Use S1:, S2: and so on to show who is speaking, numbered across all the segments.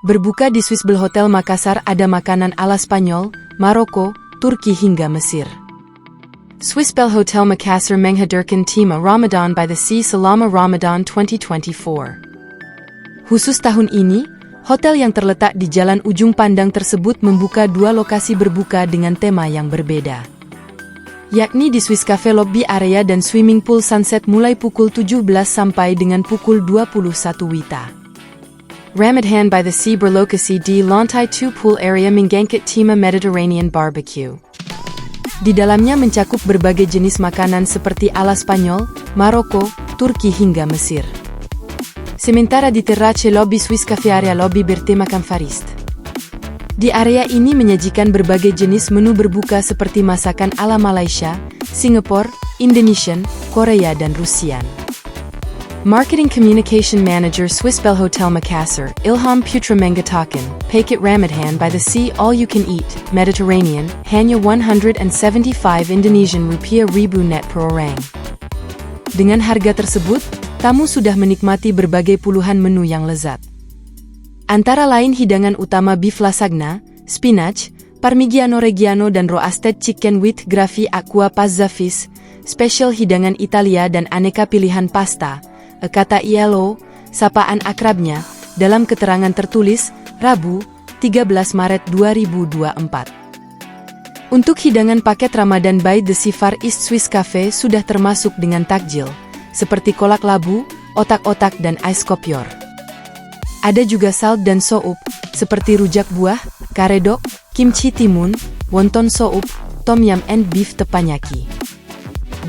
S1: Berbuka di Swiss Bell Hotel Makassar ada makanan ala Spanyol, Maroko, Turki hingga Mesir. Swiss Bell Hotel Makassar menghadirkan tema Ramadan by the Sea selama Ramadan 2024. Khusus tahun ini, hotel yang terletak di Jalan Ujung Pandang tersebut membuka dua lokasi berbuka dengan tema yang berbeda, yakni di Swiss Cafe Lobby Area dan Swimming Pool Sunset mulai pukul 17 sampai dengan pukul 21 WITA. Ramadan by the Sea berlokasi di lantai 2 pool area mengangkat tema Mediterranean Barbecue. Di dalamnya mencakup berbagai jenis makanan seperti ala Spanyol, Maroko, Turki hingga Mesir. Sementara di terrace lobby Swiss Cafe area lobby bertemakan Far East. Di area ini menyajikan berbagai jenis menu berbuka seperti masakan ala Malaysia, Singapura, Indonesian, Korea dan Rusian. Marketing Communication Manager Swiss Bell Hotel Makassar, Ilham Putra mengatakan, paket Ramadan by the Sea all you can eat, Mediterranean, hanya 175 Indonesian rupiah ribu net per orang. Dengan harga tersebut, tamu sudah menikmati berbagai puluhan menu yang lezat. Antara lain hidangan utama beef lasagna, spinach, parmigiano reggiano dan roasted chicken with gravy aqua pazza fish, spesial hidangan Italia dan aneka pilihan pasta, kata ILO, sapaan akrabnya, dalam keterangan tertulis, Rabu, 13 Maret 2024. Untuk hidangan paket Ramadan by the Sea Far East Swiss Cafe sudah termasuk dengan takjil, seperti kolak labu, otak-otak dan ais kopior. Ada juga salad dan soup, seperti rujak buah, karedok, kimchi timun, wonton soup, tom yum and beef teppanyaki.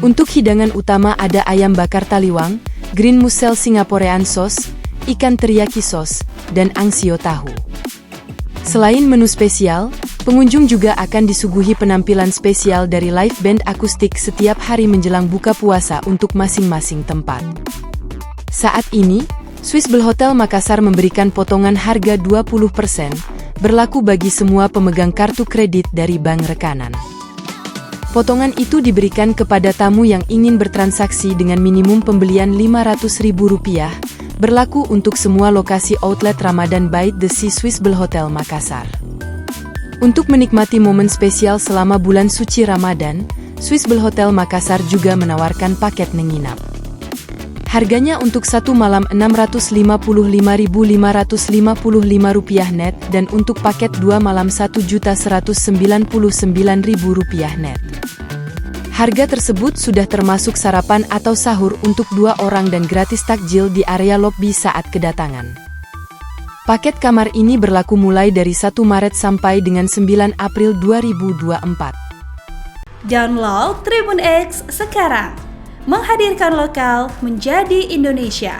S1: Untuk hidangan utama ada ayam bakar taliwang, green mussel Singaporean sauce, ikan teriyaki sauce, dan angsio tahu. Selain menu spesial, pengunjung juga akan disuguhi penampilan spesial dari live band akustik setiap hari menjelang buka puasa untuk masing-masing tempat. Saat ini, Swiss Bell Hotel Makassar memberikan potongan harga 20%, berlaku bagi semua pemegang kartu kredit dari bank rekanan. Potongan itu diberikan kepada tamu yang ingin bertransaksi dengan minimum pembelian Rp500.000, berlaku untuk semua lokasi outlet Ramadan by the Sea Swiss Bell Hotel Makassar. Untuk menikmati momen spesial selama bulan suci Ramadan, Swiss Bell Hotel Makassar juga menawarkan paket menginap. Harganya untuk satu malam Rp655.555 net dan untuk paket 2 malam Rp1.199.000 net. Harga tersebut sudah termasuk sarapan atau sahur untuk 2 orang dan gratis takjil di area lobby saat kedatangan. Paket kamar ini berlaku mulai dari 1 Maret sampai dengan 9 April 2024.
S2: Download Tribun X sekarang. Menghadirkan lokal menjadi Indonesia.